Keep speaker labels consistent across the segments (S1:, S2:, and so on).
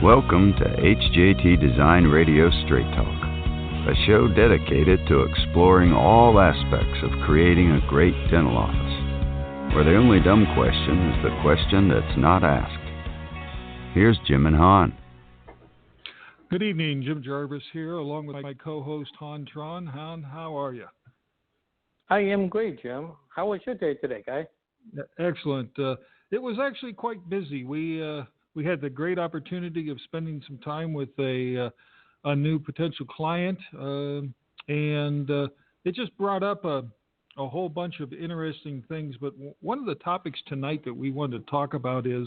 S1: Welcome to HJT Design Radio Straight Talk, a show dedicated to exploring all aspects of creating a great dental office, where the only dumb question is the question that's not asked. Here's Jim and Han.
S2: Good evening, Jim Jarvis here, along with my co-host Han Tron. Han, how are you?
S3: I am great, Jim. How was your day today, guy?
S2: Excellent. It was actually quite busy. We had the great opportunity of spending some time with a new potential client, and it just brought up a whole bunch of interesting things. But one of the topics tonight that we wanted to talk about is,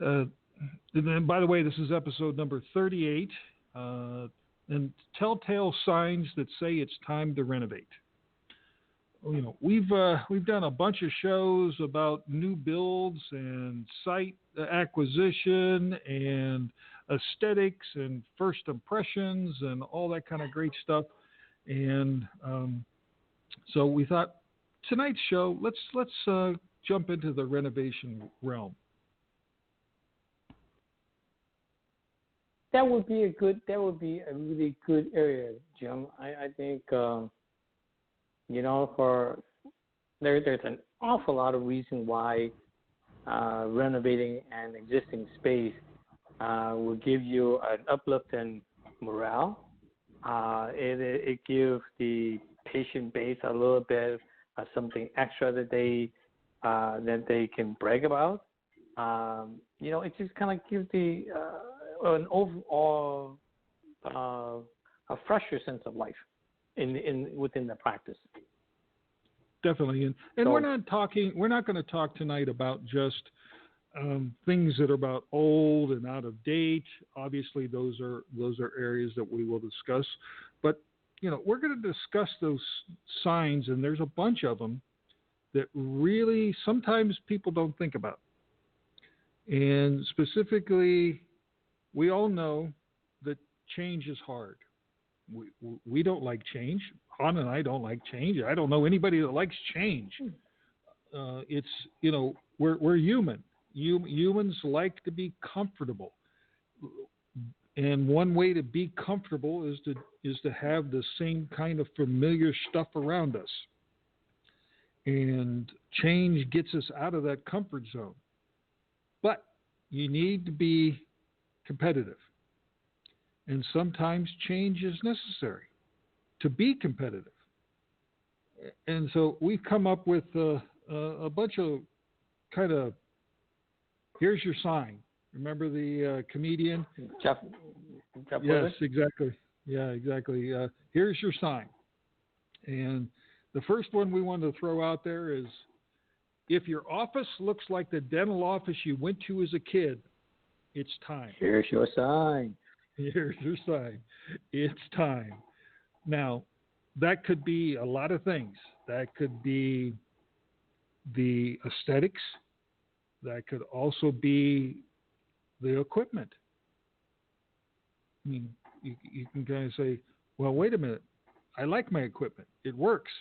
S2: and by the way, this is episode number 38, and Telltale signs that say it's time to renovate. You know, we've done a bunch of shows about new builds and site acquisition and aesthetics and first impressions and all that kind of great stuff. And so we thought tonight's show, let's jump into the renovation realm.
S3: That would be a really good area, Jim. I think. There's an awful lot of reason why renovating an existing space will give you an uplift in morale. It gives the patient base a little bit of something extra that they can brag about. It just kind of gives an overall a fresher sense of life within the practice.
S2: Definitely, and so, we're not going to talk tonight about just things that are about old and out of date. Obviously, those are areas that we will discuss. But we're going to discuss those signs, and there's a bunch of them that really sometimes people don't think about. And specifically, we all know that change is hard. We don't like change. Han and I don't like change. I don't know anybody that likes change. We're human. Humans like to be comfortable, and one way to be comfortable is to have the same kind of familiar stuff around us. And change gets us out of that comfort zone. But you need to be competitive. And sometimes change is necessary to be competitive. And so we've come up with a bunch of kind of, here's your sign. Remember the comedian?
S3: Jeff
S2: Yes,
S3: Lewis?
S2: exactly. Yeah, exactly. Here's your sign. And the first one we want to throw out there is, if your office looks like the dental office you went to as a kid, it's time.
S3: Here's your sign.
S2: Here's your sign. It's time. Now, that could be a lot of things. That could be the aesthetics. That could also be the equipment. I mean, you can kind of say, well, wait a minute. I like my equipment. It works.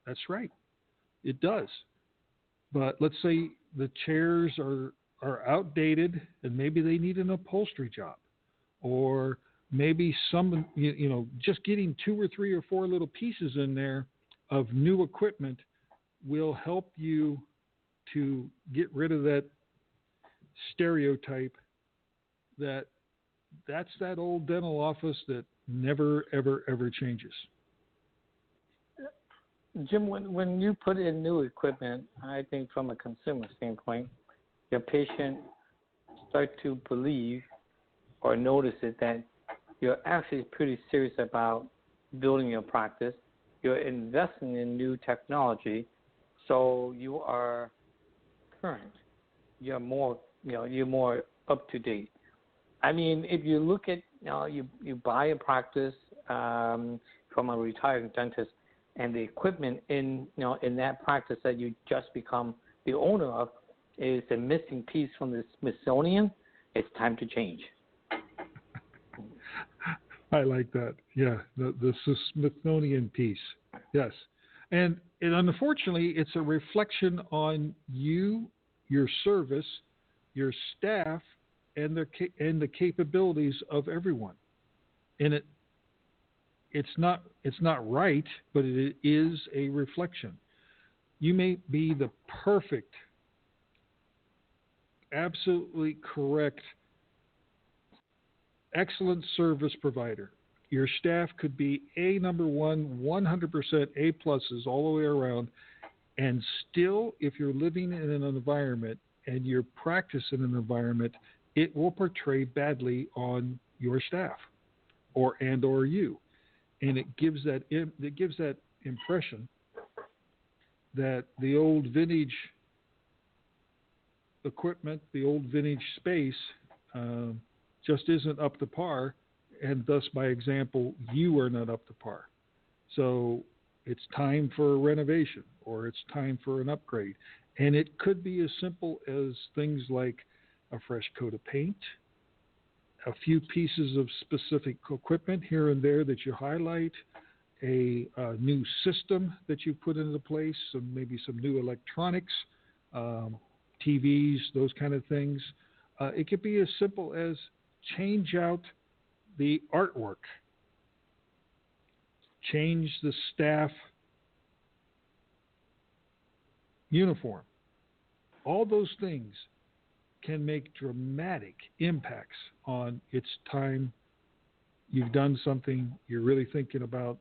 S2: That's right. It does. But let's say the chairs are outdated and maybe they need an upholstery job. Or maybe just getting 2 or 3 or 4 little pieces in there of new equipment will help you to get rid of that stereotype that's that old dental office that never, ever, ever changes.
S3: Jim, when you put in new equipment, I think from a consumer standpoint, your patient start to believe or notice it that you're actually pretty serious about building your practice. You're investing in new technology, so you are current. You're more up to date. I mean, if you look at you buy a practice from a retired dentist, and the equipment in that practice that you just become the owner of is a missing piece from the Smithsonian, it's time to change.
S2: I like that. Yeah, the Smithsonian piece. Yes. And unfortunately, it's a reflection on you, your service, your staff, and the capabilities of everyone. And it's not right, but it is a reflection. You may be the perfect, absolutely correct, excellent service provider. Your staff could be A number one, 100% A pluses all the way around, and still, if you're living in an environment and you're practicing an environment, it will portray badly on your staff or you, and it gives that impression that the old vintage equipment, the old vintage space, just isn't up to par, and thus, by example, you are not up to par. So it's time for a renovation, or it's time for an upgrade. And it could be as simple as things like a fresh coat of paint, a few pieces of specific equipment here and there that you highlight, a new system that you put into place, maybe some new electronics, TVs, those kind of things. It could be as simple as change out the artwork, change the staff uniform. All those things can make dramatic impacts on its time. You've done something you're really thinking about,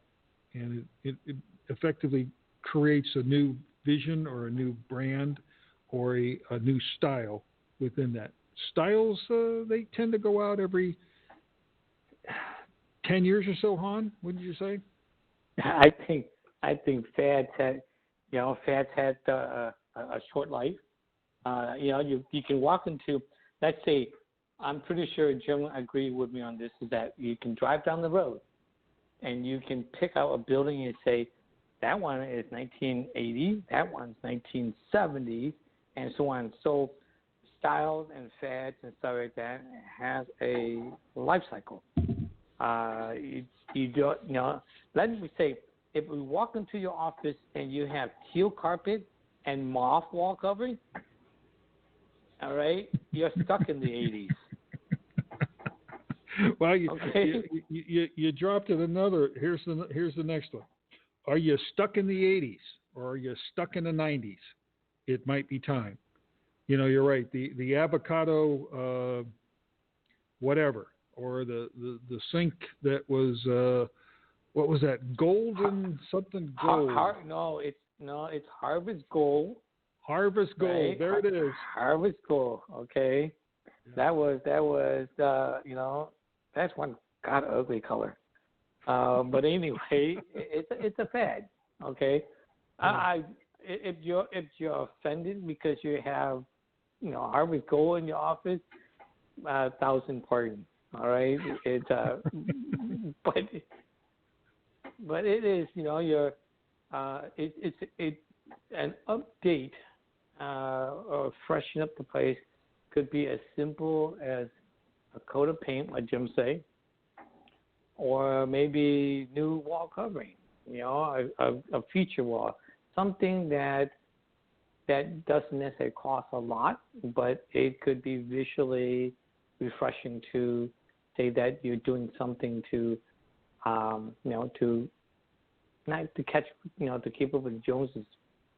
S2: and it effectively creates a new vision or a new brand or a new style within that. Styles, they tend to go out every 10 years or so, Han, wouldn't you say?
S3: I think fads had a short life. You can walk into, let's say, I'm pretty sure Jim agreed with me on this, is that you can drive down the road and you can pick out a building and say, that one is 1980, that one's 1970s, and so on. So styles and fads and stuff like that has a life cycle. You don't, let me say, if we walk into your office and you have teal carpet and mauve wall covering, all right, you're stuck in the 80s.
S2: Well, you dropped it another. Here's the next one. Are you stuck in the 80s or are you stuck in the 90s? It might be time. You're right. The avocado, whatever, or the sink that was what was that? Golden something gold.
S3: It's Harvest Gold.
S2: Harvest Gold. Right? There it is.
S3: Harvest Gold. Okay. Yeah. That was that's one god ugly color. But anyway, it's a fad. Okay. Yeah. If you're offended because you have Harvest Gold in your office, 1,000 pardons. All right. It's but it is it's an update or freshen up the place could be as simple as a coat of paint, like Jim say, or maybe new wall covering, a feature wall, something that doesn't necessarily cost a lot, but it could be visually refreshing to say that you're doing something to not to catch, to keep up with the Joneses,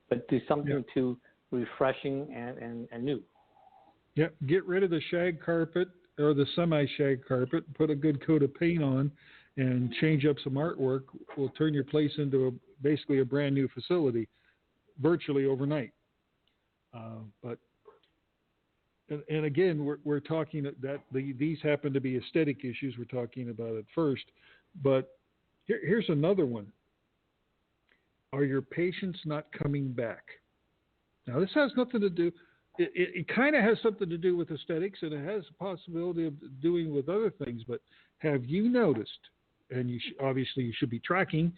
S3: but do something to refreshing and new.
S2: Yeah, get rid of the shag carpet or the semi-shag carpet, put a good coat of paint on, and change up some artwork. Will turn your place into basically a brand new facility, virtually overnight. And again, we're talking that these happen to be aesthetic issues we're talking about at first, but here's another one. Are your patients not coming back? Now, this has nothing to do. It kind of has something to do with aesthetics, and it has a possibility of doing with other things. But have you noticed? And obviously you should be tracking.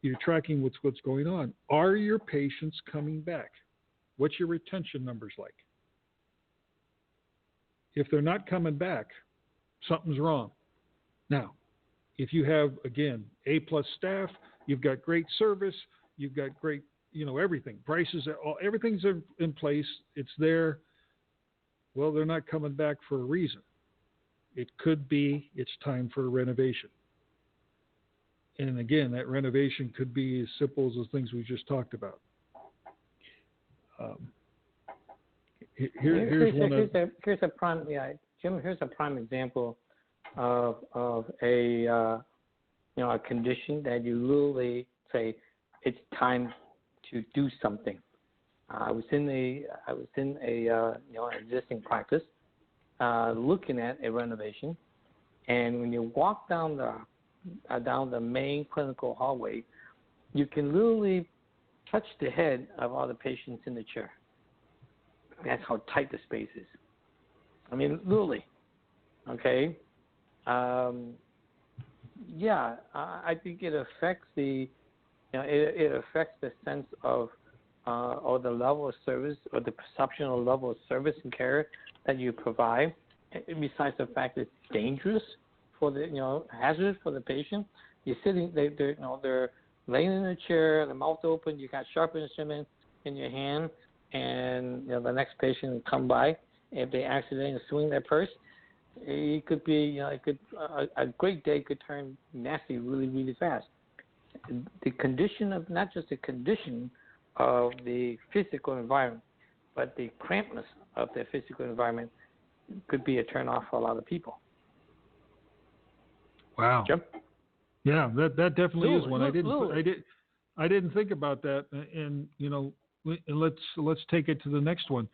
S2: You're tracking what's going on. Are your patients coming back? What's your retention numbers like? If they're not coming back, something's wrong. Now, if you have, again, A-plus staff, you've got great service, you've got great, everything. Prices, everything's in place. It's there. Well, they're not coming back for a reason. It could be it's time for a renovation. And again, that renovation could be as simple as the things we just talked about. Here's
S3: a prime, Jim. Here's a prime example of a a condition that you literally say it's time to do something. I was in an existing practice looking at a renovation, and when you walk down the main clinical hallway, you can literally touch the head of all the patients in the chair. That's how tight the space is. I mean, literally. Okay. I think it affects it affects the sense of or the level of service or the perception of level of service and care that you provide. Besides the fact that it's dangerous for the hazardous for the patient. You're sitting, they're laying in a chair, the mouth open. You got sharp instrument in your hand, and the next patient will come by. If they accidentally swing their purse, it could be a great day could turn nasty really, really fast. The condition of not just the condition of the physical environment, but the crampedness of the physical environment could be a turnoff for a lot of people.
S2: Wow.
S3: Jim?
S2: Yeah, that definitely is one.
S3: Literally.
S2: I didn't think about that. And let's take it to the next one.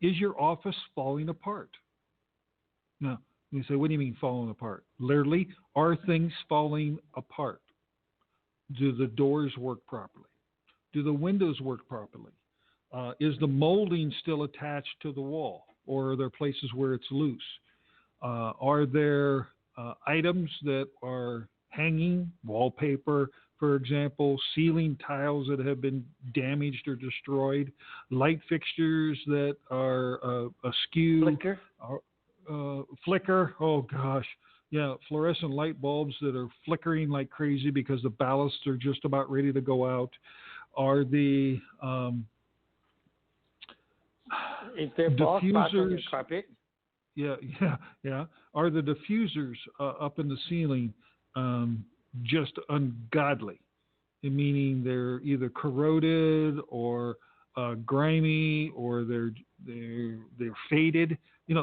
S2: Is your office falling apart? Now, you say, what do you mean falling apart? Literally, are things falling apart? Do the doors work properly? Do the windows work properly? Is the molding still attached to the wall, or are there places where it's loose? Are there items that are hanging, wallpaper, for example, ceiling tiles that have been damaged or destroyed, light fixtures that are askew? Flicker? Oh, gosh. Yeah, fluorescent light bulbs that are flickering like crazy because the ballasts are just about ready to go out. Are the
S3: is there ball spots on your carpet?
S2: Yeah. Are the diffusers up in the ceiling just ungodly? Meaning they're either corroded or grimy, or they're faded.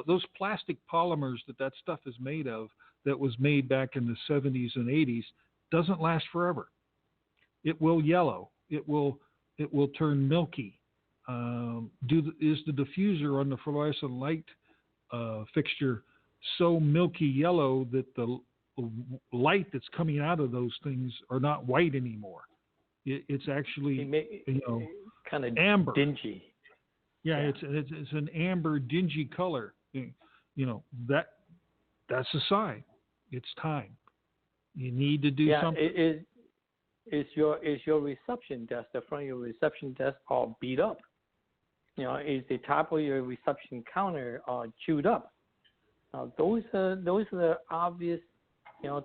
S2: Those plastic polymers that stuff is made of, that was made back in the 70s and 80s, doesn't last forever. It will yellow. It will turn milky. Is the diffuser on the fluorescent light fixture so milky yellow that the light that's coming out of those things are not white anymore? It's actually
S3: kind of
S2: amber,
S3: dingy.
S2: Yeah, it's an amber, dingy color. That's a sign. It's time. You need to do something.
S3: Is your reception desk, the front of your reception desk, all beat up? Is the top of your reception counter chewed up? Those are the obvious,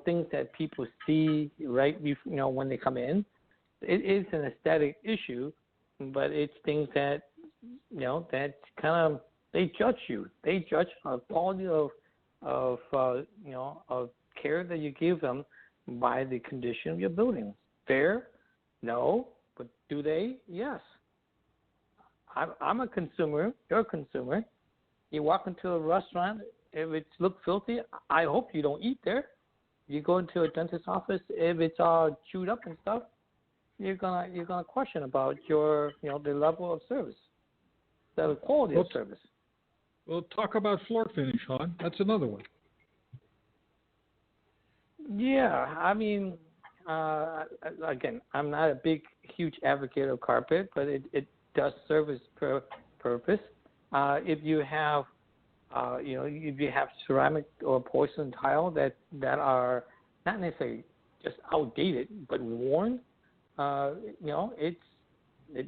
S3: things that people see right, when they come in. It is an aesthetic issue, but it's things that, that kind of, they judge you. They judge the quality of care that you give them by the condition of your building. Fair? No. But do they? Yes. I'm a consumer. You're a consumer. You walk into a restaurant, if it looks filthy, I hope you don't eat there. You go into a dentist's office, if it's all chewed up and stuff, you're gonna question about your the level of service, the quality of service.
S2: We'll talk about floor finish, hon. That's another one.
S3: Yeah, I mean, again, I'm not a huge advocate of carpet, but it does serve its purpose. If you have, if you have ceramic or porcelain tile that are not necessarily just outdated but worn, it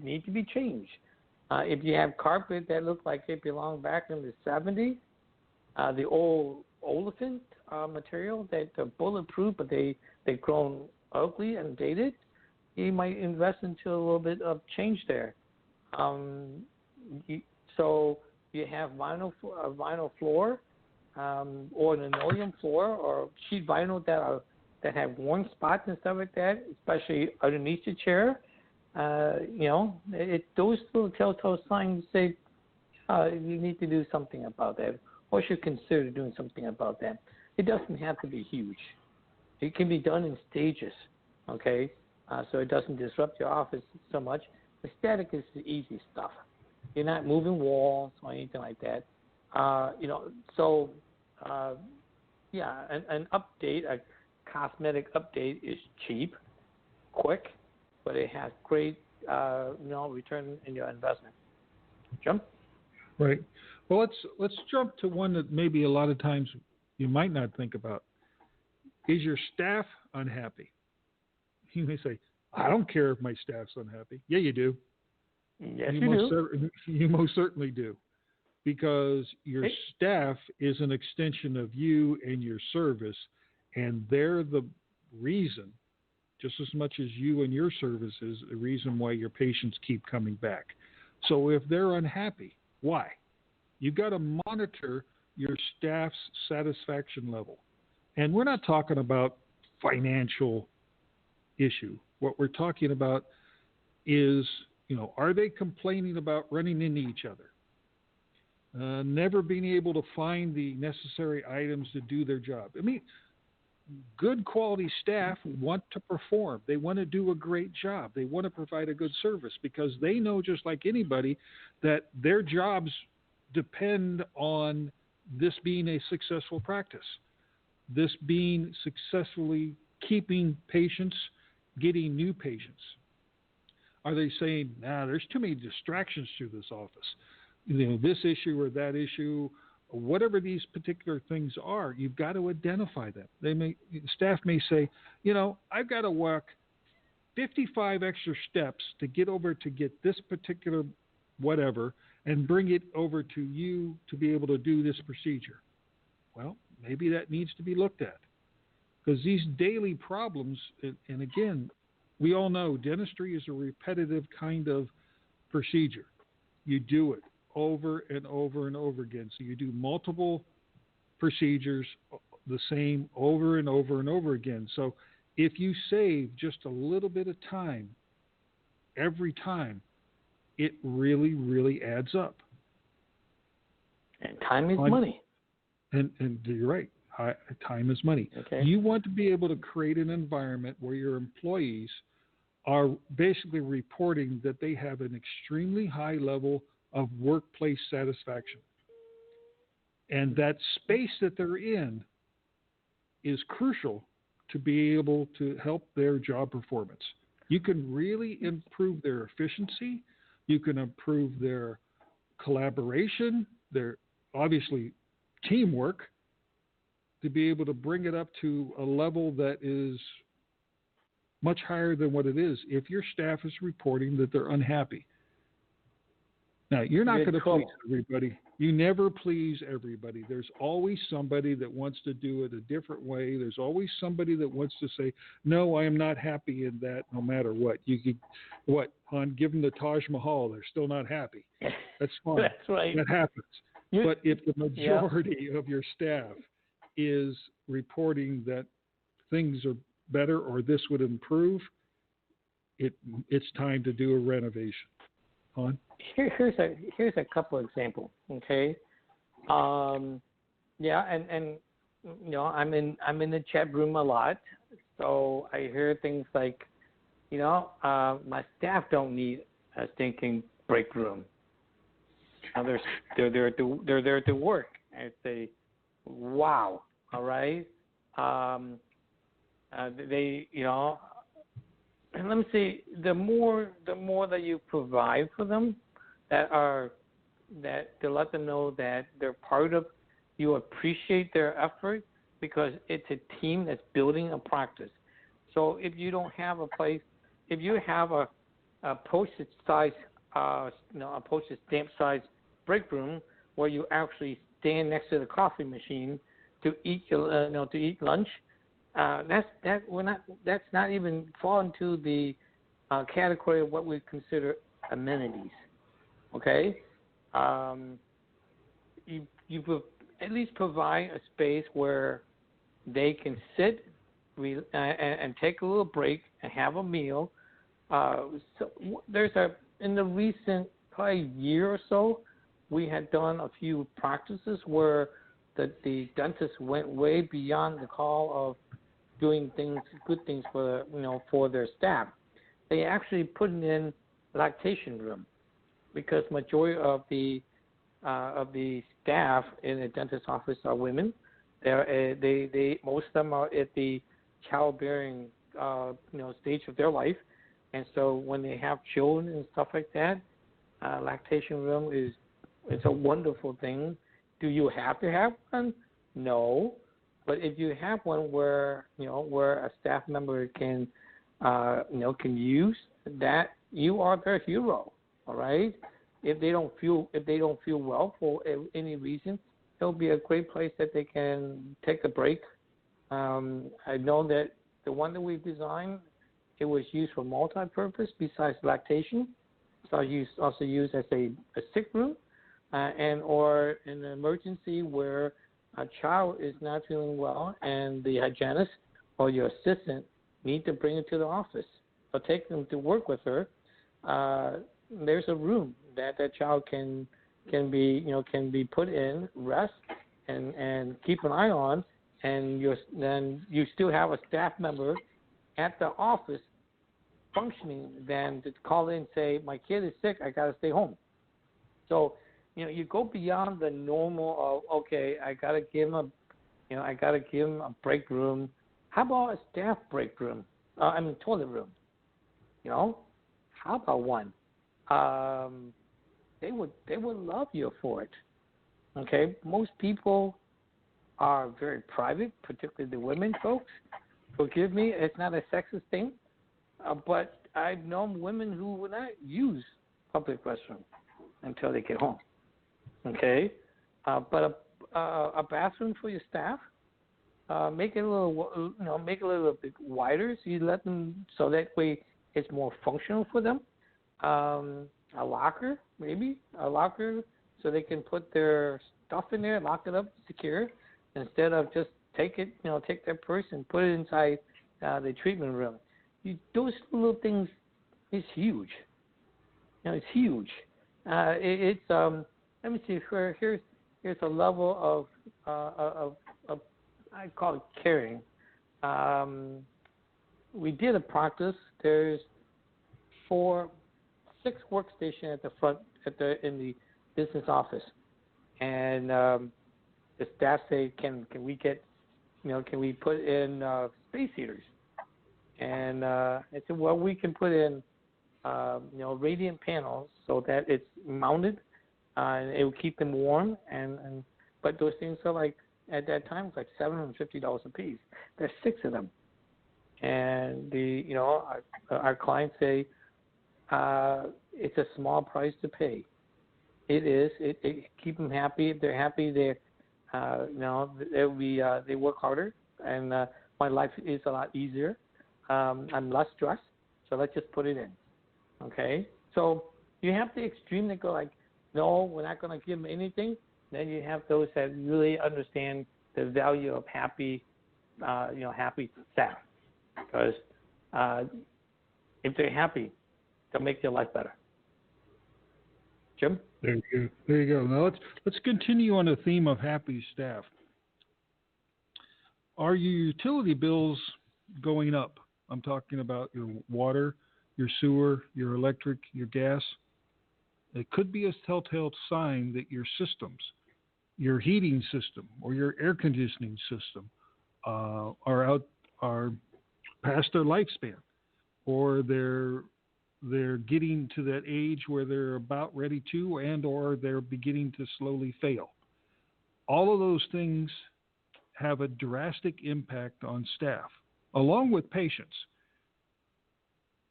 S3: needs to be changed. If you have carpet that looks like it belonged back in the 70s, the old olefin material that are bulletproof, but they've grown ugly and dated, you might invest into a little bit of change there. So you have vinyl floor. or linoleum floor or sheet vinyl that have worn spots and stuff like that, especially underneath the chair. Those little telltale signs say you need to do something about that, or should consider doing something about that. It doesn't have to be huge. It can be done in stages, okay? So it doesn't disrupt your office so much. The static is the easy stuff. You're not moving walls or anything like that. An update, a cosmetic update is cheap, quick, but it has great, return in your investment. Jim?
S2: Right. Well, let's jump to one that maybe a lot of times you might not think about. Is your staff unhappy? You may say, I don't care if my staff's unhappy. Yeah, you do.
S3: Yes, you do.
S2: You most certainly do. Because your staff is an extension of you and your service, and they're the reason, just as much as you and your service is the reason why your patients keep coming back. So if they're unhappy, why? You've got to monitor your staff's satisfaction level. And we're not talking about financial issue. What we're talking about is, are they complaining about running into each other? Never being able to find the necessary items to do their job. I mean, good quality staff want to perform. They want to do a great job. They want to provide a good service because they know, just like anybody, that their jobs depend on this being a successful practice, this being successfully keeping patients, getting new patients. Are they saying, there's too many distractions through this office? This issue or that issue, or whatever these particular things are, you've got to identify them. Staff may say, I've got to walk 55 extra steps to get over to get this particular whatever and bring it over to you to be able to do this procedure. Well, maybe that needs to be looked at, because these daily problems, and again, we all know dentistry is a repetitive kind of procedure. You do it over and over and over again. So you do multiple procedures the same over and over and over again. So if you save just a little bit of time every time, it really, really adds up.
S3: And time is money.
S2: And you're right. Time is money.
S3: Okay.
S2: You want to be able to create an environment where your employees are basically reporting that they have an extremely high level of workplace satisfaction. And that space that they're in is crucial to be able to help their job performance. You can really improve their efficiency. You can improve their collaboration, their obviously teamwork, to be able to bring it up to a level that is much higher than what it is if your staff is reporting that they're unhappy. Now, you're not going to please everybody. You never please everybody. There's always somebody that wants to do it a different way. There's always somebody that wants to say, no, I am not happy in that no matter what. You could, give them the Taj Mahal, they're still not happy. That's fine.
S3: That's right.
S2: That happens. But if the majority of your staff is reporting that things are better or this would improve, it's time to do a renovation. On?
S3: Here's a couple of examples. Okay, I'm in the chat room a lot, so I hear things like, my staff don't need a stinking break room. Now they're there to work. I say, wow, all right. And let me see, the more that you provide for them, that to let them know that they're part of, you appreciate their effort, because it's a team that's building a practice. So if you don't have a place, if you have a postage size, a postage stamp size break room where you actually stand next to the coffee machine to eat lunch, that's not even fall into the category of what we consider amenities. Okay, at least provide a space where they can sit and take a little break and have a meal. So in the recent probably year or so, we had done a few practices where the dentist went way beyond the call of doing good things for their staff. They actually put in lactation room, because majority of the staff in the dentist's office are women. They most of them are at the childbearing stage of their life, and so when they have children and stuff like that, lactation room is a wonderful thing. Do you have to have one? No, but if you have one where a staff member can use that, you are their hero. All right. If they don't feel well for any reason, it'll be a great place that they can take a break. I know that the one that we designed, it was used for multi-purpose besides lactation. So also used as a sick room, and or an emergency where a child is not feeling well and the hygienist or your assistant need to bring it to the office or take them to work with her. There's a room that child can be put in, rest, and keep an eye on, and then you still have a staff member at the office functioning than to call in and say, my kid is sick, I got to stay home. So, you go beyond the normal of, okay, I got to give him a break room. How about a staff break room? Toilet room. How about one? They would love you for it. Okay, most people are very private, particularly the women folks. Forgive me, it's not a sexist thing, but I've known women who would not use public restrooms until they get home. Okay, but a bathroom for your staff, make it a little bit wider, so you let them, so that way it's more functional for them. A locker, so they can put their stuff in there, lock it up, secure, instead of just take their purse and put it inside the treatment room. Those little things is huge. It's huge. Let me see. Here's a level of I call it caring. We did a practice. There's 6 workstations at the front in the business office, and the staff say, can we put in space heaters? And I said, well, we can put in radiant panels so that it's mounted, and it will keep them warm. But those things are like, at that time, it's like $750 a piece. There's 6 of them, and our clients say, it's a small price to pay. It is. It keep them happy. If they're happy, they work harder, and my life is a lot easier. I'm less stressed, so let's just put it in. Okay. So you have the extreme that go like, no, we're not going to give them anything. Then you have those that really understand the value of happy staff, because if they're happy, they'll make your life better. Jim?
S2: There you go. Now let's continue on the theme of happy staff. Are your utility bills going up? I'm talking about your water, your sewer, your electric, your gas. It could be a telltale sign that your systems, your heating system or your air conditioning system, are past their lifespan, or they're getting to that age where they're about ready to, and or they're beginning to slowly fail. All of those things have a drastic impact on staff, along with patients.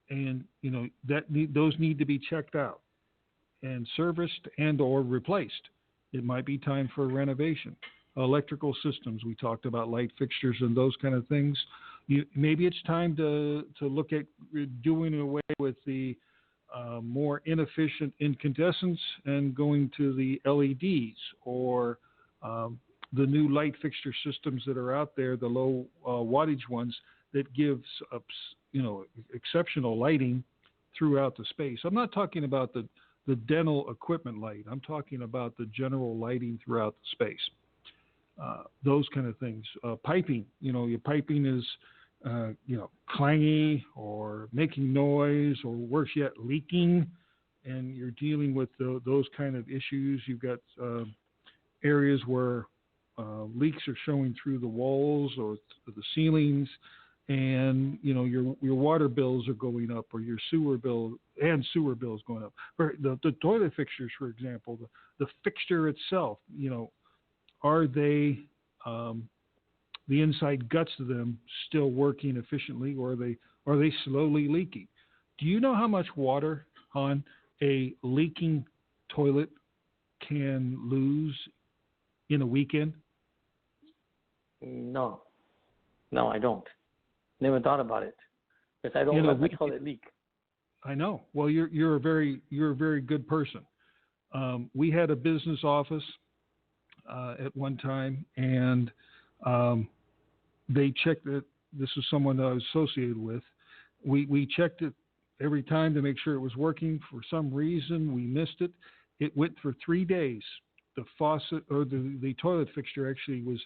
S2: And those need to be checked out and serviced and or replaced. It might be time for renovation. Electrical systems, we talked about light fixtures and those kind of things. Maybe it's time to look at doing away with the more inefficient incandescents and going to the LEDs, or the new light fixture systems that are out there, the low wattage ones that gives exceptional lighting throughout the space. I'm not talking about the dental equipment light. I'm talking about the general lighting throughout the space. Those kind of things. Piping, your piping is, clangy or making noise, or worse yet, leaking, and you're dealing with those kind of issues. You've got areas where leaks are showing through the walls or the ceilings, and your water bills are going up, or your sewer bills going up. The toilet fixtures, for example, the fixture itself, are they the inside guts of them still working efficiently, or are they slowly leaking? Do you know how much water on a leaking toilet can lose in a weekend?
S3: No, I don't. Never thought about it, because I don't let my toilet leak.
S2: I know. Well, you're a very good person. We had a business office at one time, and they checked it. This is someone that I was associated with. We checked it every time to make sure it was working. For some reason, we missed it. It went for 3 days. The faucet, or the toilet fixture, actually was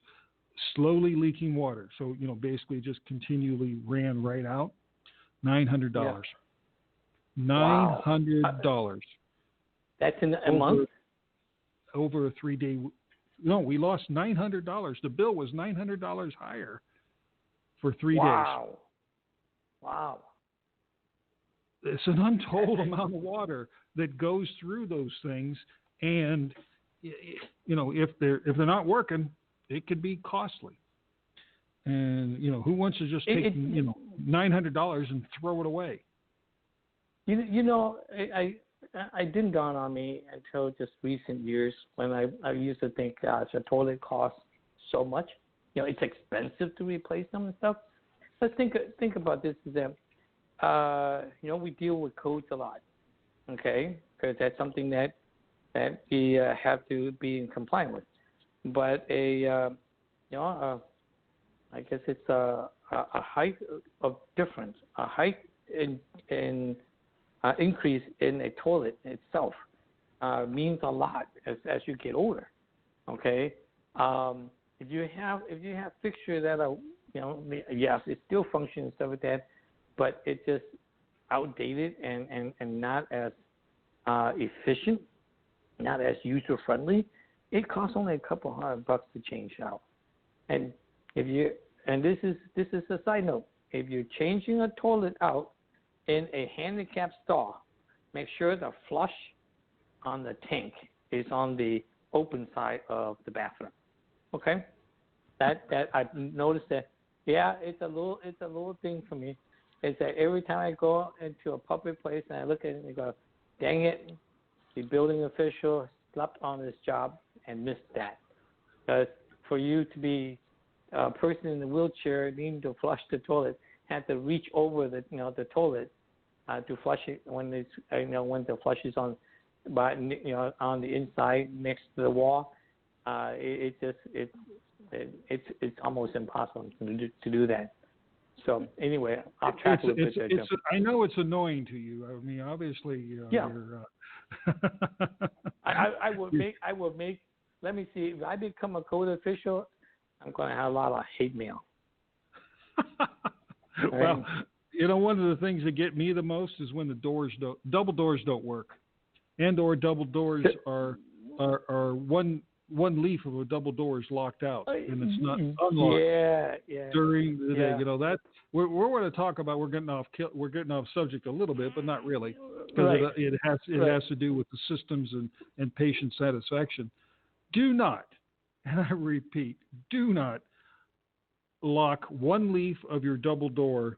S2: slowly leaking water. So, basically just continually ran right out. $900.
S3: Yeah.
S2: $900.
S3: That's in a month?
S2: Over a 3-day. No, we lost $900. The bill was $900 higher for 3 days.
S3: Wow.
S2: It's an untold amount of water that goes through those things, and if they're not working, it could be costly. And who wants to just take $900 and throw it away?
S3: It didn't dawn on me until just recent years, when I used to think, gosh, a toilet costs so much. It's expensive to replace them and stuff. But think about this: is that we deal with codes a lot, okay? Because that's something that we have to be in compliance with. But I guess it's a height of difference, a height in increase in a toilet itself means a lot as you get older. Okay, if you have fixtures that are yes, it still functions and stuff like that, but it's just outdated and not as efficient, not as user friendly, it costs only a couple $100 to change out. And this is a side note, if you're changing a toilet out in a handicapped stall, make sure the flush on the tank is on the open side of the bathroom. Okay, that I've noticed that. Yeah, it's a little thing for me. Is that every time I go into a public place and I look at it and I go, dang it, the building official slept on this job and missed that. Because for you to be a person in the wheelchair needing to flush the toilet, have to reach over the toilet to flush it when the flush is on the inside next to the wall. It's almost impossible to do that. So anyway, I'll track a little bit.
S2: I know it's annoying to you. I mean, obviously,
S3: yeah.
S2: You're.
S3: I will make. Let me see. If I become a code official, I'm going to have a lot of hate mail.
S2: Well, one of the things that get me the most is when the double doors don't work, and/or double doors are one leaf of a double door is locked out and it's not unlocked.
S3: Yeah.
S2: During the day, that we're going to talk about. We're getting off subject a little bit, but not really, because it has to do with the systems and patient satisfaction. Do not, and I repeat, do not lock one leaf of your double door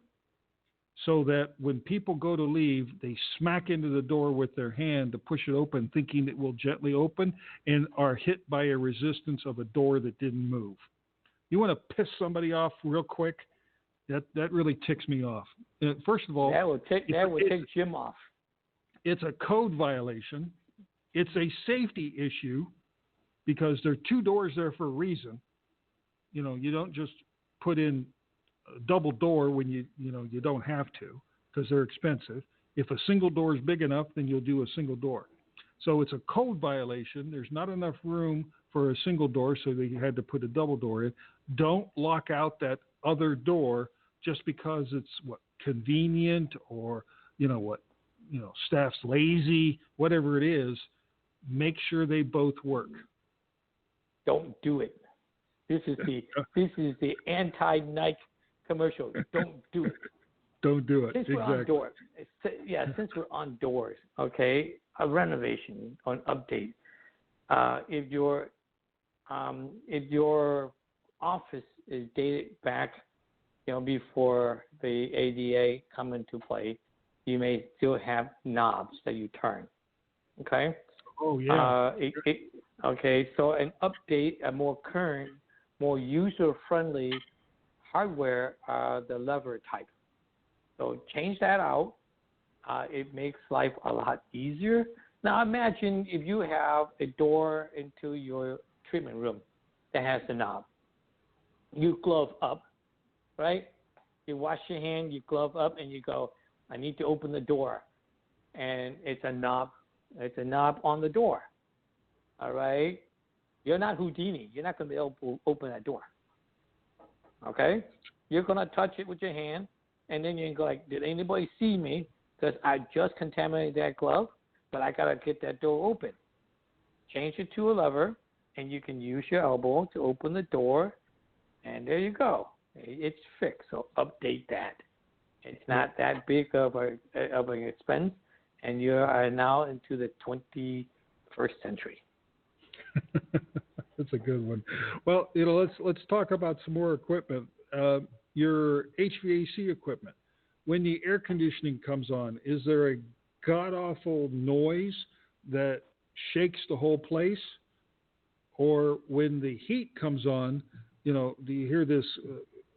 S2: so that when people go to leave, they smack into the door with their hand to push it open, thinking it will gently open, and are hit by a resistance of a door that didn't move. You want to piss somebody off real quick? That really ticks me off. First of all,
S3: that would take Jim off.
S2: It's a code violation. It's a safety issue, because there are two doors there for a reason. You know, you don't just put in a double door when you don't have to, because they're expensive. If a single door is big enough, then you'll do a single door. So it's a code violation. There's not enough room for a single door, so they had to put a double door in. Don't lock out that other door just because it's convenient, or staff's lazy, whatever it is. Make sure they both work.
S3: Don't do it. This is the anti-Nike commercial. Don't do it.
S2: Don't do it.
S3: Since we're on doors, since we're on doors, okay, a renovation or an update. If your office is dated back, before the ADA come into play, you may still have knobs that you turn. Okay.
S2: Oh yeah.
S3: Okay. So an update, a more current, more user-friendly hardware, the lever type. So change that out. It makes life a lot easier. Now imagine if you have a door into your treatment room that has a knob. You glove up, right? You wash your hand, you glove up, and you go, I need to open the door. And it's a knob. It's a knob on the door. All right? You're not Houdini. You're not going to be able to open that door. Okay? You're going to touch it with your hand, and then you're going to go like, did anybody see me? Because I just contaminated that glove, but I got to get that door open. Change it to a lever, and you can use your elbow to open the door, and there you go. It's fixed, so update that. It's not that big of an expense, and you are now into the 21st century.
S2: That's a good one. Well, let's talk about some more equipment. Your HVAC equipment. When the air conditioning comes on, is there a god-awful noise that shakes the whole place? Or when the heat comes on, do you hear this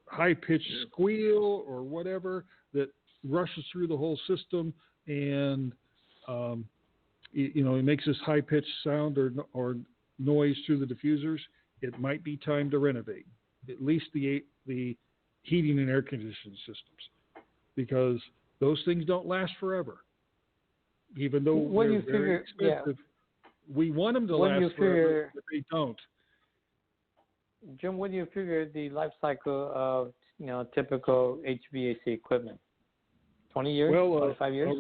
S2: high-pitched squeal or whatever that rushes through the whole system, and it makes this high-pitched sound or noise through the diffusers? It might be time to renovate, at least the heating and air conditioning systems, because those things don't last forever. Even though they're very expensive, we want them to last forever, but they don't.
S3: Jim, what do you figure the life cycle of typical HVAC equipment? 20 years?
S2: Well,
S3: 25 years?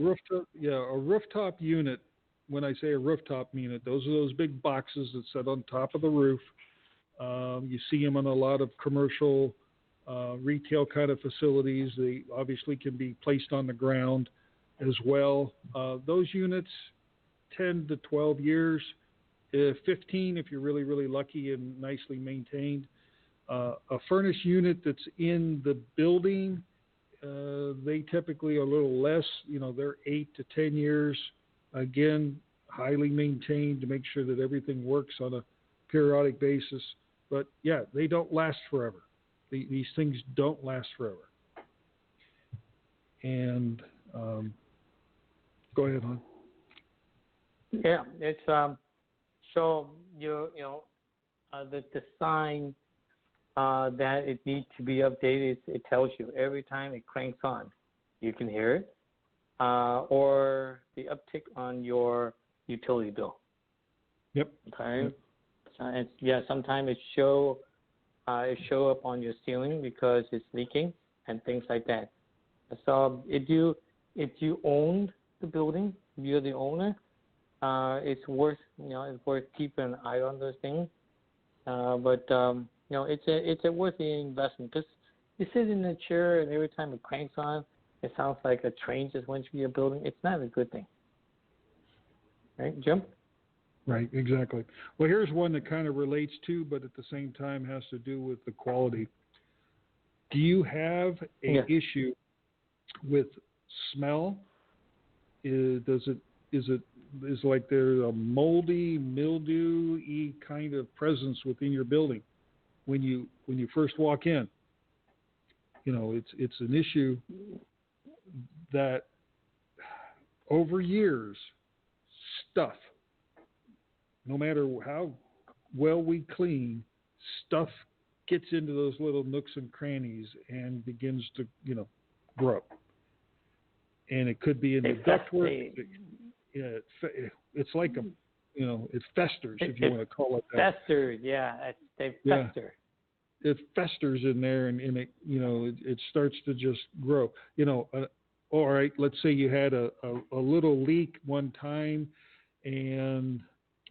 S2: A rooftop unit. When I say a rooftop unit, those are those big boxes that sit on top of the roof. You see them on a lot of commercial, retail kind of facilities. They obviously can be placed on the ground as well. Those units, 10 to 12 years. 15 if you're really, really lucky and nicely maintained. A furnace unit that's in the building, they typically are a little less. They're 8 to 10 years. Again, highly maintained to make sure that everything works on a periodic basis. But yeah, they don't last forever. These things don't last forever. And go ahead, hon.
S3: Yeah, it's so the sign that it needs to be updated. It tells you every time it cranks on, you can hear it, or the uptick on your utility bill.
S2: Yep.
S3: Okay. Yep. Sometimes it show up on your ceiling because it's leaking and things like that. So if you own the building, you're the owner. It's worth keeping an eye on those things. But it's a worthy investment, because you sit in a chair and every time it cranks on, it sounds like a train just went through your building. It's not a good thing. Right, Jim?
S2: Right, exactly. Well, here's one that kind of relates to, but at the same time has to do with the quality. Do you have an issue with smell? Is like there's a moldy, mildew-y kind of presence within your building when you first walk in? It's an issue that over years, stuff, no matter how well we clean, stuff gets into those little nooks and crannies and begins to, grow. And it could be in the ductwork. It's like it festers, if you want to call it that.
S3: Festers, yeah. They fester.
S2: It festers in there, and it, it starts to just grow. All right, let's say you had a little leak one time, and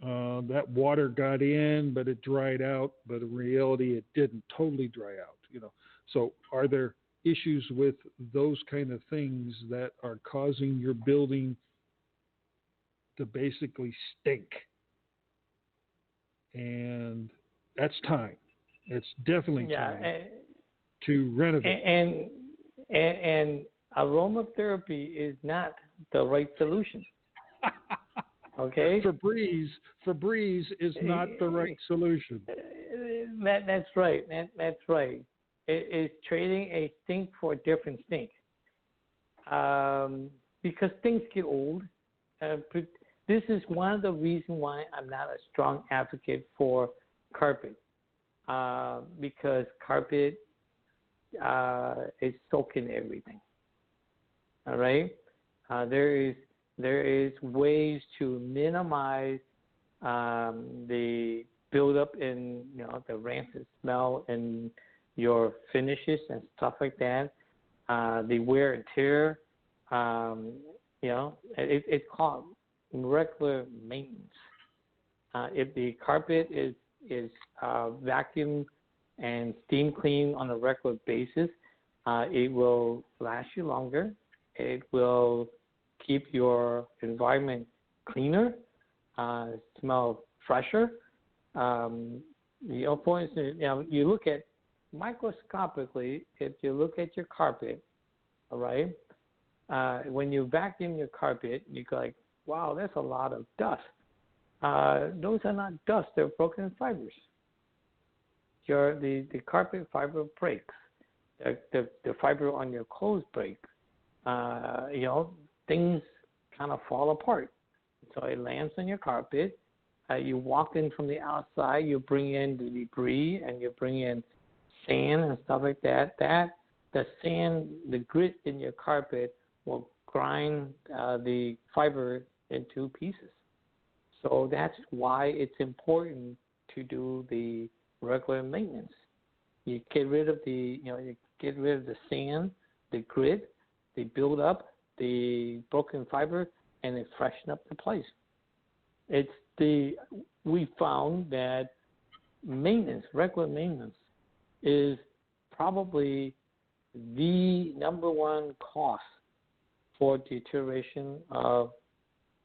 S2: that water got in, but it dried out. But in reality, it didn't totally dry out. So are there issues with those kind of things that are causing your building to basically stink? And that's time. It's definitely time to renovate.
S3: And aromatherapy is not the right solution. Okay?
S2: Febreze is not the right solution.
S3: That's right. That's right. It is trading a stink for a different stink. Because things get old. This is one of the reasons why I'm not a strong advocate for carpet. Because carpet is soaking everything. All right? There is ways to minimize the buildup in the rancid smell in your finishes and stuff like that. The wear and tear. It's called regular maintenance. If the carpet is vacuumed and steam cleaned on a regular basis, it will last you longer. It will keep your environment cleaner, smell fresher. For instance, you look at microscopically, if you look at your carpet, all right, when you vacuum your carpet, you go like, wow, that's a lot of dust. Those are not dust, they're broken fibers. The carpet fiber breaks. The fiber on your clothes breaks. Things kind of fall apart. So it lands on your carpet. You walk in from the outside, you bring in the debris and you bring in sand and stuff like that. The sand, the grit in your carpet will grind the fiber into pieces. So that's why it's important to do the regular maintenance. You get rid of the sand, the grit, the buildup, the broken fiber, and it freshen up the place. We found that regular maintenance, is probably the number one cause for deterioration of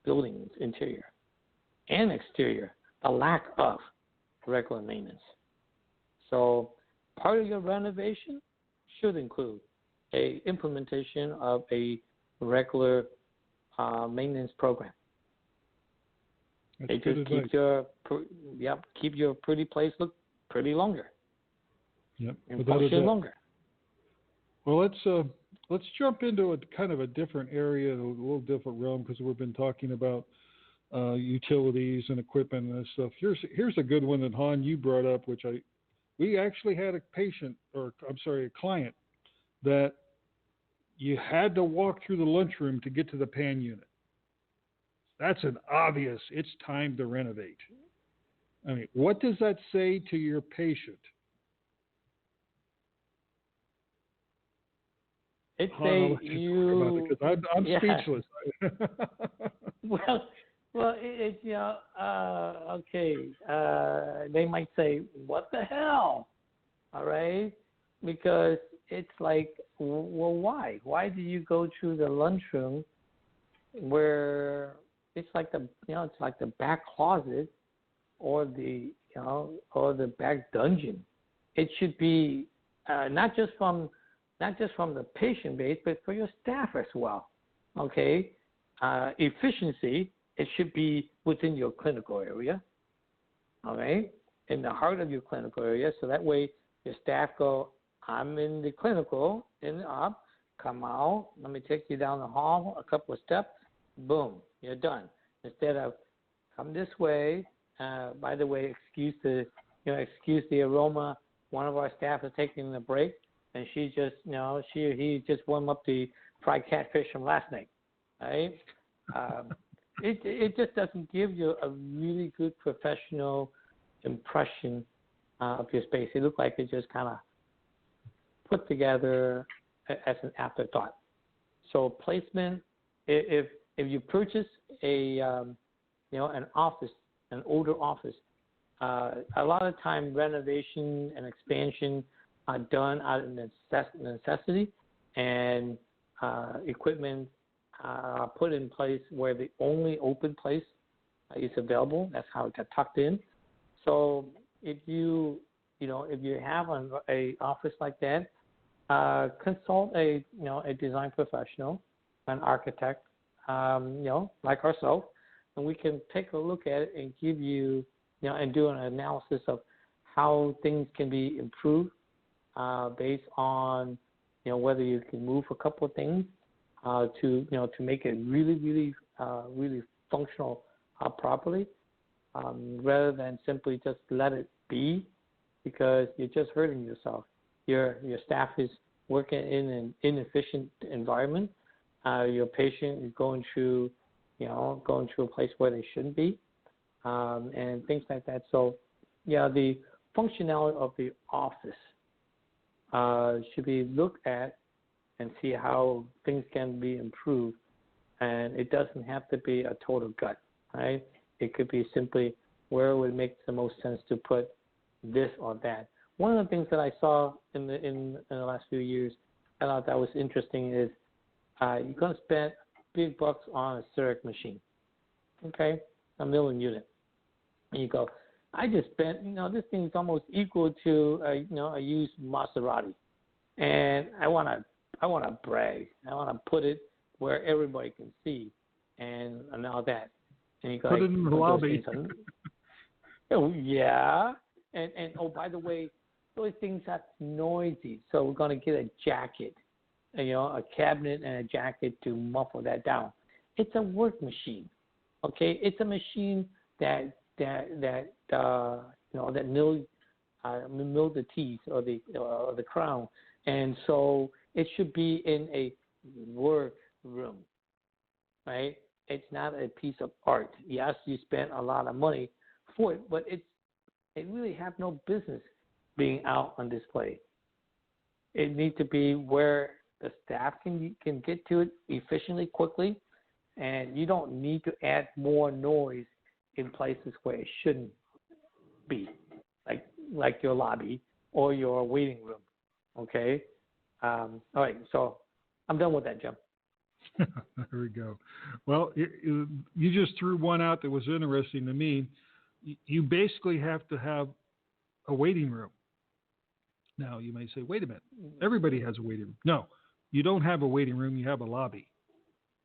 S3: buildings, interior and exterior, the lack of regular maintenance. So part of your renovation should include a implementation of a regular maintenance program. It just keep your pretty place look pretty longer.
S2: Yep.
S3: And function longer.
S2: Well, let's jump into a kind of a different area, a little different realm, because we've been talking about utilities and equipment and stuff. Here's a good one that Han you brought up, which we actually had a client that you had to walk through the lunchroom to get to the pan unit. That's an obvious, it's time to renovate. I mean, what does that say to your patient?
S3: It say you.
S2: Because I'm speechless.
S3: Okay. They might say, "What the hell?" All right, because it's like, well, why? Why do you go through the lunchroom where it's like it's like the back closet or the back dungeon? It should be not just from the patient base, but for your staff as well. Okay, efficiency, it should be within your clinical area. All right, in the heart of your clinical area, so that way your staff go, I'm in the clinical, in the up, come out, let me take you down the hall, a couple of steps, boom, you're done. Instead of come this way, By the way, excuse the aroma. One of our staff is taking a break, and he just warmed up the fried catfish from last night. Right? It just doesn't give you a really good professional impression of your space. It looks like it's just kind of put together as an afterthought. So placement, if you purchase an office, an older office, a lot of time renovation and expansion are done out of necessity, and equipment put in place where the only open place is available. That's how it got tucked in. So if you have an office like that, consult a design professional, an architect, like ourselves, and we can take a look at it and give you, and do an analysis of how things can be improved based on, whether you can move a couple of things to make it really functional properly, rather than simply just let it be, because you're just hurting yourself. Your staff is working in an inefficient environment. Your patient is going through a place where they shouldn't be, and things like that. So, the functionality of the office should be looked at and see how things can be improved. And it doesn't have to be a total gut, right? It could be simply where it would make the most sense to put this or that. One of the things that I saw in the last few years, I thought that was interesting, is you're going to spend big bucks on a CEREC machine, okay, a milling unit. And you go, I just spent, this thing's almost equal to a used Maserati, and I want to brag. I want to put it where everybody can see, and all that. And you go,
S2: put it in the lobby.
S3: Oh yeah, and oh, by the way, those things are noisy, so we're going to get a jacket, a cabinet and a jacket to muffle that down. It's a work machine, okay? It's a machine that mill the teeth or the crown, and so it should be in a work room, right? It's not a piece of art. Yes, you spent a lot of money for it, but it really have no business being out on display. It needs to be where the staff can get to it efficiently, quickly, and you don't need to add more noise in places where it shouldn't be, like your lobby or your waiting room. Okay. All right. So I'm done with that, Jim.
S2: There we go. Well, you just threw one out that was interesting to me. You basically have to have a waiting room. Now, you may say, wait a minute, everybody has a waiting room. No, you don't have a waiting room, you have a lobby.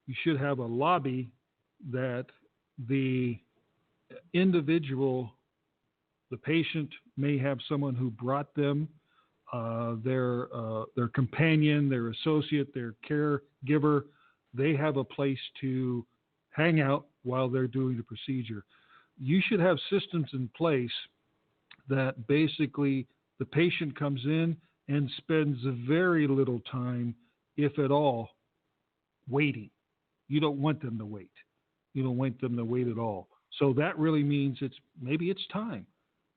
S2: You should have a lobby that the individual, the patient may have someone who brought them, their companion, their associate, their caregiver. They have a place to hang out while they're doing the procedure. You should have systems in place that basically the patient comes in and spends very little time, if at all, waiting. You don't want them to wait. You don't want them to wait at all. So that really means it's time.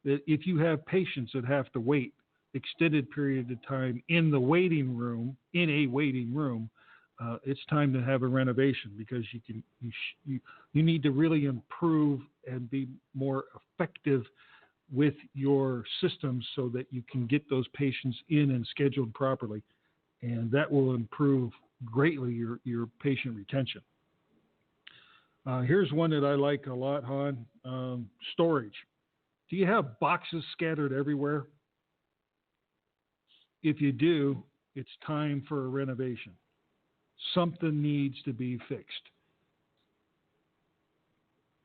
S2: That if you have patients that have to wait extended period of time in a waiting room, it's time to have a renovation, because you need to really improve and be more effective with your systems so that you can get those patients in and scheduled properly, and that will improve greatly your patient retention. Here's one that I like a lot, Han. Storage. Do you have boxes scattered everywhere? If you do, it's time for a renovation. Something needs to be fixed.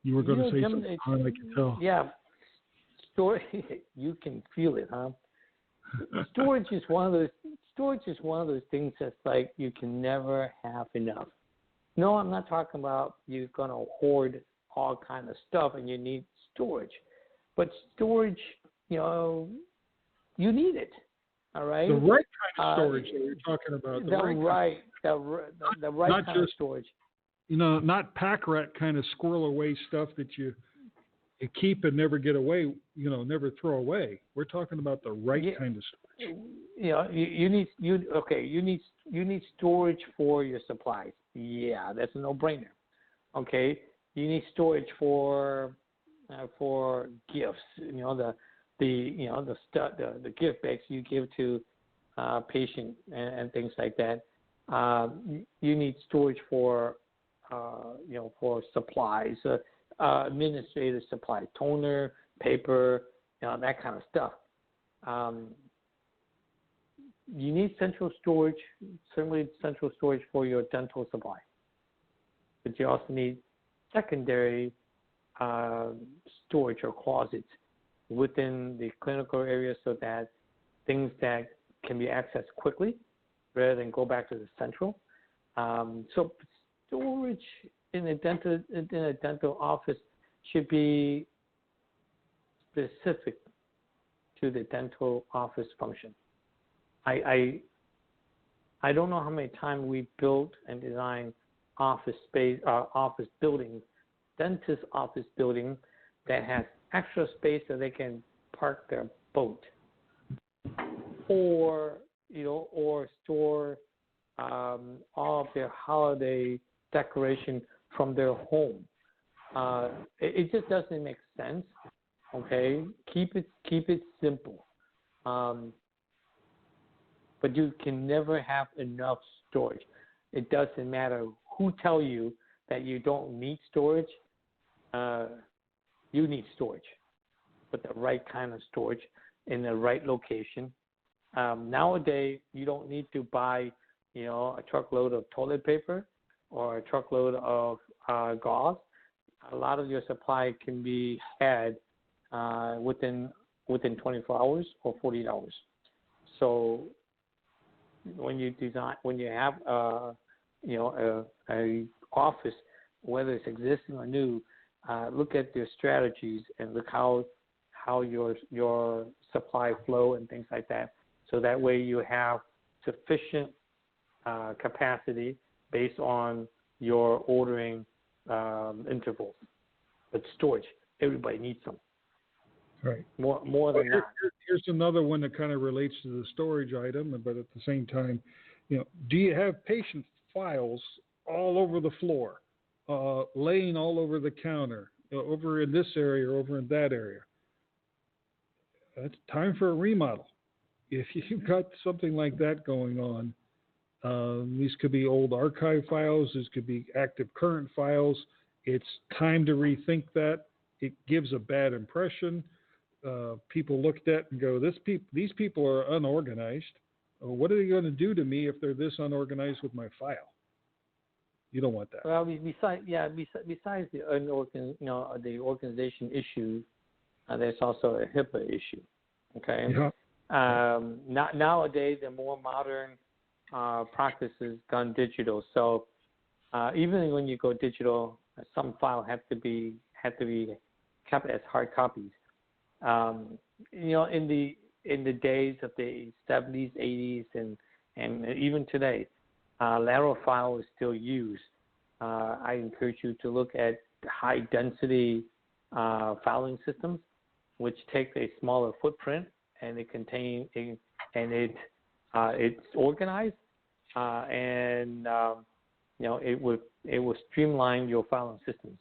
S2: You were going to say something, Han, I can tell.
S3: Yeah. You can feel it, huh? Storage is one of those things that's like you can never have enough. No, I'm not talking about you're going to hoard all kind of stuff and you need storage. But storage, you need it. All right.
S2: The right kind of storage that you're talking about.
S3: The right kind of storage.
S2: Not pack rat kind of squirrel away stuff that you keep and never get away, never throw away. We're talking about the right kind of storage.
S3: You need storage for your supplies. Yeah, that's a no-brainer. Okay, you need storage for gifts. The gift bags you give to patient and things like that. You need storage for supplies, administrative supplies, toner, paper, that kind of stuff. You need central storage, certainly central storage for your dental supply. But you also need secondary storage or closets within the clinical area so that things that can be accessed quickly rather than go back to the central. So storage in a dental office should be specific to the dental office function. I don't know how many times we built and designed office buildings, dentist office building that has extra space so they can park their boat, or store all of their holiday decoration from their home. It just doesn't make sense. Okay, keep it simple. But you can never have enough storage. It doesn't matter who tell you that you don't need storage. You need storage, but the right kind of storage in the right location. Nowadays, you don't need to buy, a truckload of toilet paper or a truckload of gauze. A lot of your supply can be had within 24 hours or 48 hours. So when you have a office, whether it's existing or new, look at your strategies and look how your supply flow and things like that. So that way you have sufficient capacity based on your ordering intervals. But storage, everybody needs them.
S2: Right.
S3: More than that.
S2: Here's another one that kind of relates to the storage item, but at the same time, do you have patient files all over the floor, laying all over the counter, over in this area or over in that area? It's time for a remodel. If you've got something like that going on, these could be old archive files, these could be active current files. It's time to rethink that. It gives a bad impression. People looked at and go, these people are unorganized. What are they going to do to me if they're this unorganized with my file? You don't want that.
S3: Well, besides the the organization issue, there's also a HIPAA issue. Okay.
S2: Yeah.
S3: Nowadays, the more modern practices gone digital. So even when you go digital, some file have to be kept as hard copies. In the days of the 70s, 80s, and even today, lateral file is still used. I encourage you to look at high density filing systems, which take a smaller footprint and it's organized and it will streamline your filing systems.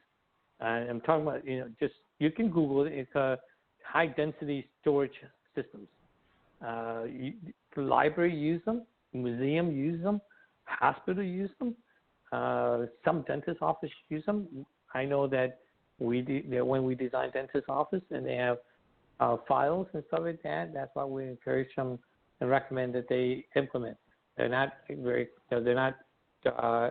S3: And I'm talking about just you can Google it. It's high density storage systems. The library use them, museum use them, hospital use them. Some dentist office use them. I know that when we design dentist office and they have files and stuff like that, that's why we encourage them and recommend that they implement. They're not they're not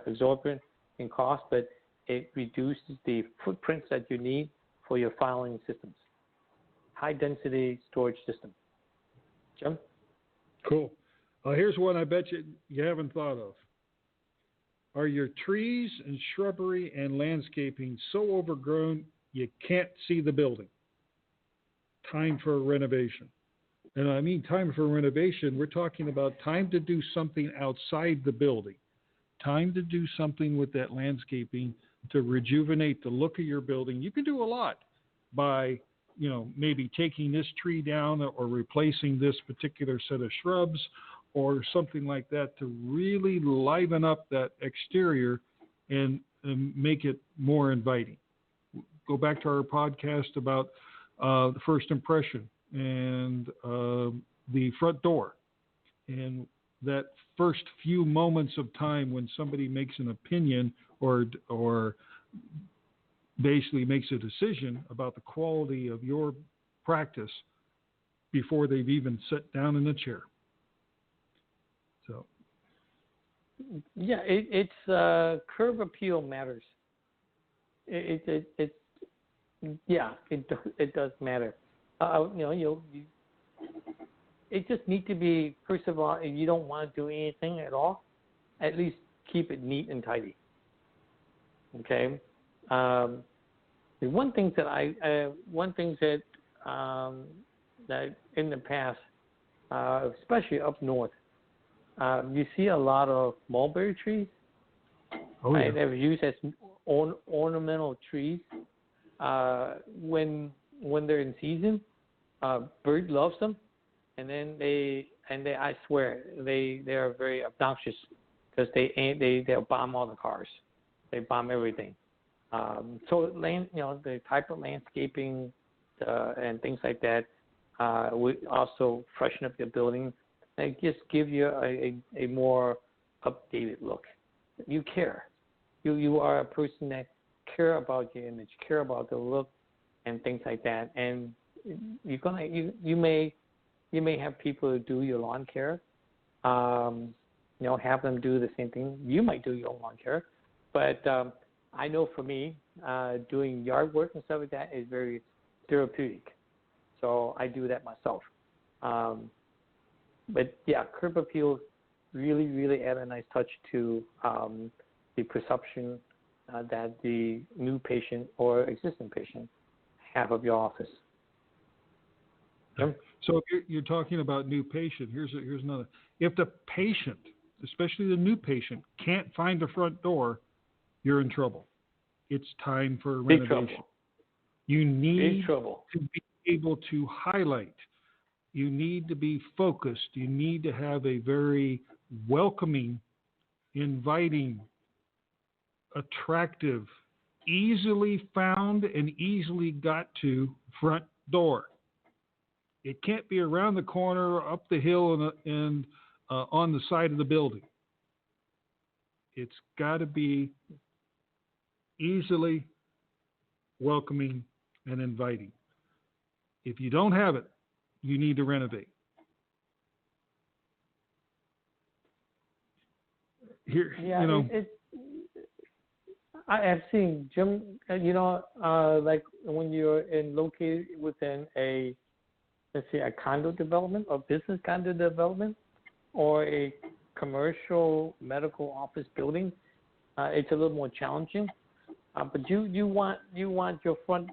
S3: exorbitant in cost, but it reduces the footprints that you need for your filing systems. High density storage system. Jim?
S2: Cool. Here's one I bet you haven't thought of. Are your trees and shrubbery and landscaping so overgrown you can't see the building? time for a renovation. And I mean time for renovation, we're talking about time to do something outside the building, time to do something with that landscaping to rejuvenate the look of your building. You can do a lot by, maybe taking this tree down or replacing this particular set of shrubs or something like that to really liven up that exterior and make it more inviting. Go back to our podcast about the first impression and the front door. And that first few moments of time when somebody makes an opinion or basically makes a decision about the quality of your practice before they've even sat down in a chair. So,
S3: yeah, it's curb appeal matters. It does matter. It just needs to be, first of all, if you don't want to do anything at all, at least keep it neat and tidy. Okay. The one thing that that in the past, especially up north, you see a lot of mulberry trees.
S2: Oh, yeah.
S3: They're used as ornamental trees. When they're in season, bird loves them, and then I swear they are very obnoxious because they'll bomb all the cars, they bomb everything. So the type of landscaping and things like that would also freshen up your building and just give you a more updated look. You care. You are a person that care about your image, care about the look and things like that. And you may have people who do your lawn care, have them do the same thing. You might do your lawn care, but I know for me, doing yard work and stuff like that is very therapeutic. So I do that myself. But yeah, curb appeal really, really add a nice touch to the perception that the new patient or existing patient have of your office. Yep.
S2: So if you're talking about new patient, here's another. If the patient, especially the new patient, can't find the front door, you're in trouble. It's time for renovation.
S3: Trouble.
S2: You need
S3: to
S2: be able to highlight. You need to be focused. You need to have a very welcoming, inviting, attractive, easily found and easily got to front door. It can't be around the corner, up the hill, and on the side of the building. It's got to be easily welcoming and inviting. If you don't have it, you need to renovate. Here,
S3: I have seen, Jim, like when you're located within let's say a condo development or business condo development or a commercial medical office building, it's a little more challenging. But you want your front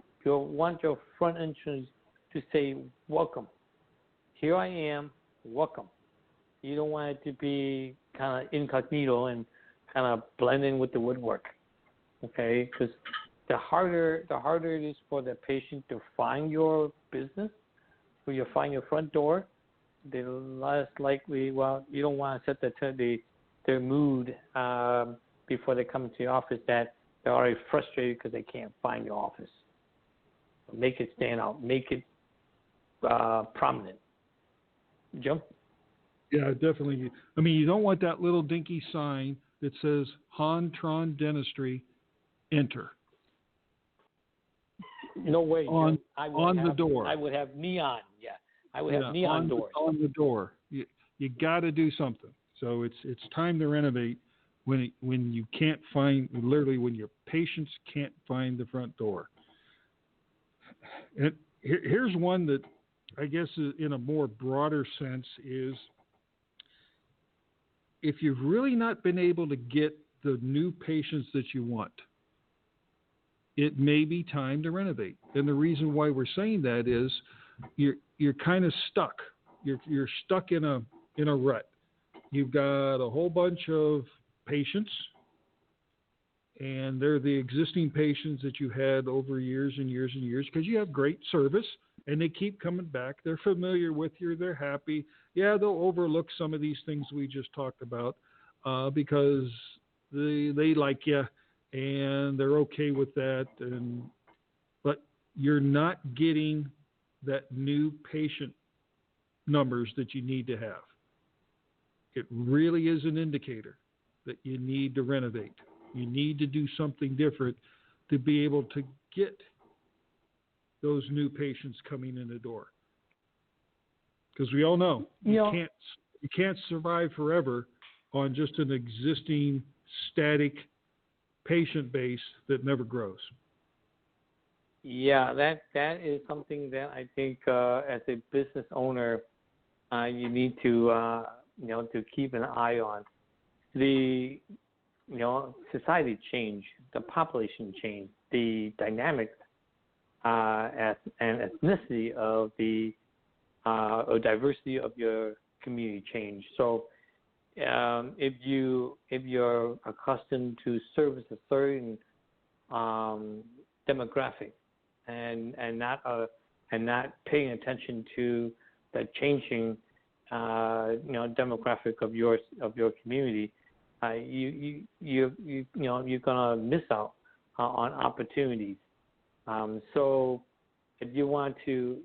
S3: entrance to say welcome. Here I am, welcome. You don't want it to be kind of incognito and kind of blend in with the woodwork. Okay, because the harder it is for the patient to find your business, when you find your front door, the less likely. Well, you don't want to set their mood before they come into the office that they're already frustrated because they can't find your office. Make it stand out. Make it prominent. Jim?
S2: Yeah, definitely. I mean, you don't want that little dinky sign that says Hontron Dentistry, enter.
S3: No way.
S2: On the door.
S3: I would have neon. Yeah, I would have neon doors.
S2: On the door. You got to do something. So it's time to renovate when you can't find, literally when your patients can't find the front door. And here's one that I guess in a more broader sense is if you've really not been able to get the new patients that you want, it may be time to renovate. And the reason why we're saying that is you're kind of stuck. You're stuck in a rut. You've got a whole bunch of patients, and they're the existing patients that you had over years and years and years because you have great service, and they keep coming back. They're familiar with you. They're happy. Yeah, they'll overlook some of these things we just talked about because they like you, and they're okay with that. But you're not getting that new patient numbers that you need to have. It really is an indicator that you need to renovate. You need to do something different to be able to get those new patients coming in the door. Because we all know you can't survive forever on just an existing static patient base that never grows.
S3: Yeah, that is something that I think as a business owner you need to to keep an eye on. The society change, the population change, the dynamics and ethnicity of the or diversity of your community change. So if you're accustomed to service a certain demographic and not paying attention to the changing demographic of your community, you're gonna miss out on opportunities. So if you want to,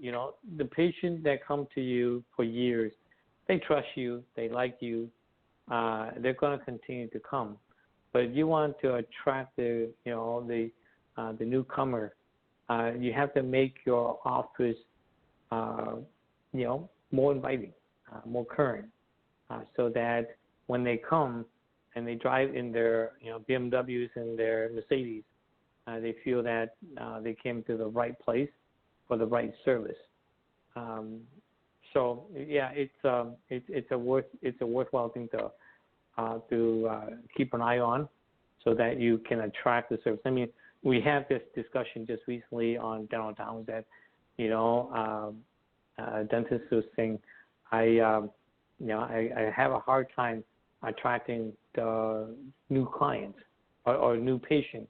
S3: the patient that come to you for years, they trust you, they like you, they're gonna continue to come. But if you want to attract the newcomer, you have to make your office more inviting, more current, so that when they come and they drive in their BMWs and their Mercedes, they feel that they came to the right place for the right service. So yeah, it's a worthwhile thing to keep an eye on, so that you can attract the service. I mean, we had this discussion just recently on Dental Towns that a dentist was saying, I have a hard time attracting the new clients or new patients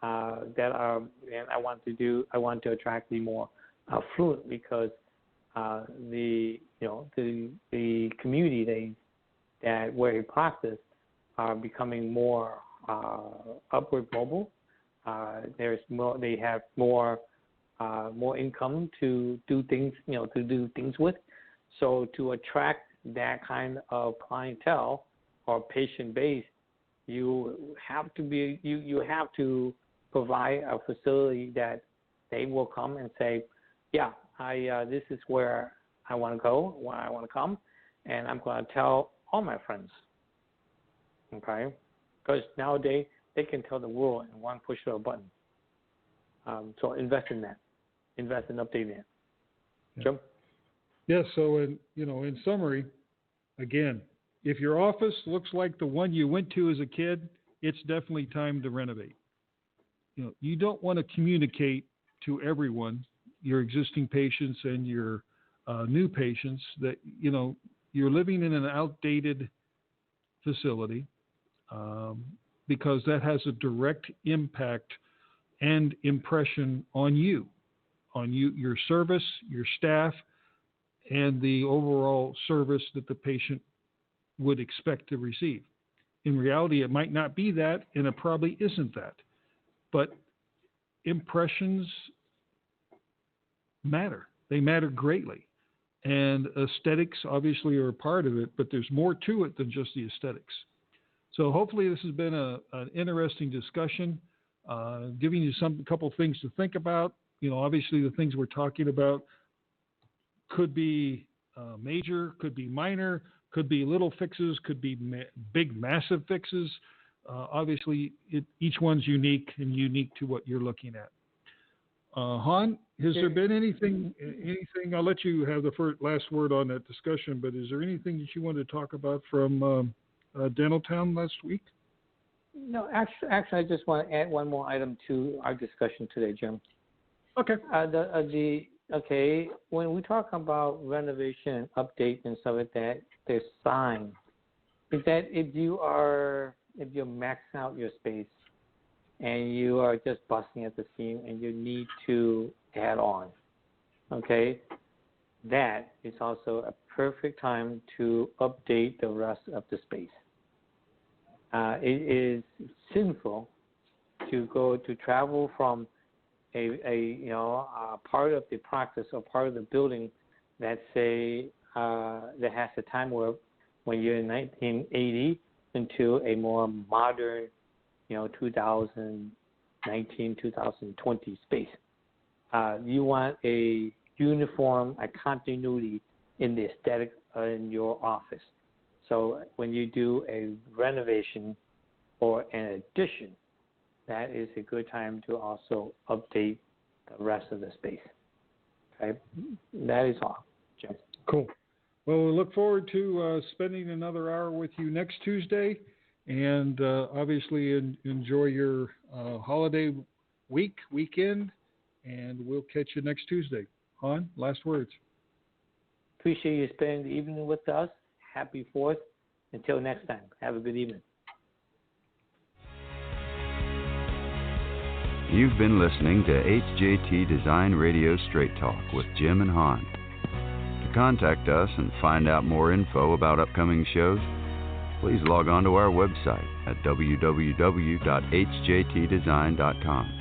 S3: that are, and I want to attract the more affluent, because the community that where he practice are becoming more upward mobile. There's more. They have more income to do things with. So to attract that kind of clientele or patient base, you have to provide a facility that they will come and say, yeah, this is where I want to go, where I want to come, and I'm going to tell all my friends. Okay, because nowadays they can tell the world in one push of a button. So invest in that. Invest in updating it.
S2: Yeah.
S3: Jim?
S2: Yeah, so in summary, again, if your office looks like the one you went to as a kid, it's definitely time to renovate. You don't want to communicate to everyone, your existing patients and your new patients, that you're living in an outdated facility, because that has a direct impact and impression on you, your service, your staff, and the overall service that the patient would expect to receive. In reality, it might not be that, and it probably isn't that. But impressions matter. They matter greatly. And aesthetics obviously are a part of it, but there's more to it than just the aesthetics. So hopefully this has been an interesting discussion, giving you a couple things to think about. Obviously the things we're talking about could be major, could be minor, could be little fixes, could be big, massive fixes. Obviously, each one's unique and unique to what you're looking at. Han, has there been anything? I'll let you have the last word on that discussion, but is there anything that you wanted to talk about from Dental Town last week?
S3: No, actually, I just want to add one more item to our discussion today, Jim.
S2: Okay.
S3: Okay, when we talk about renovation and update and stuff like that, there's signs. Is that if you're maxing out your space and you are just busting at the seam and you need to add on, okay, that is also a perfect time to update the rest of the space. It is sinful to travel from a part of the practice or part of the building that say that has a time where when you're in 1980 into a more modern 2019 2020 space. You want a uniform, a continuity in the aesthetic in your office. So when you do a renovation or an addition, that is a good time to also update the rest of the space. Okay, that is all, Jim.
S2: Cool. Well, we look forward to spending another hour with you next Tuesday, and obviously enjoy your holiday weekend, and we'll catch you next Tuesday. Han, last words.
S3: Appreciate you spending the evening with us. Happy 4th. Until next time, have a good evening.
S1: You've been listening to HJT Design Radio Straight Talk with Jim and Han. To contact us and find out more info about upcoming shows, please log on to our website at www.hjtdesign.com.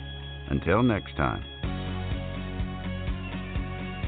S1: Until next time.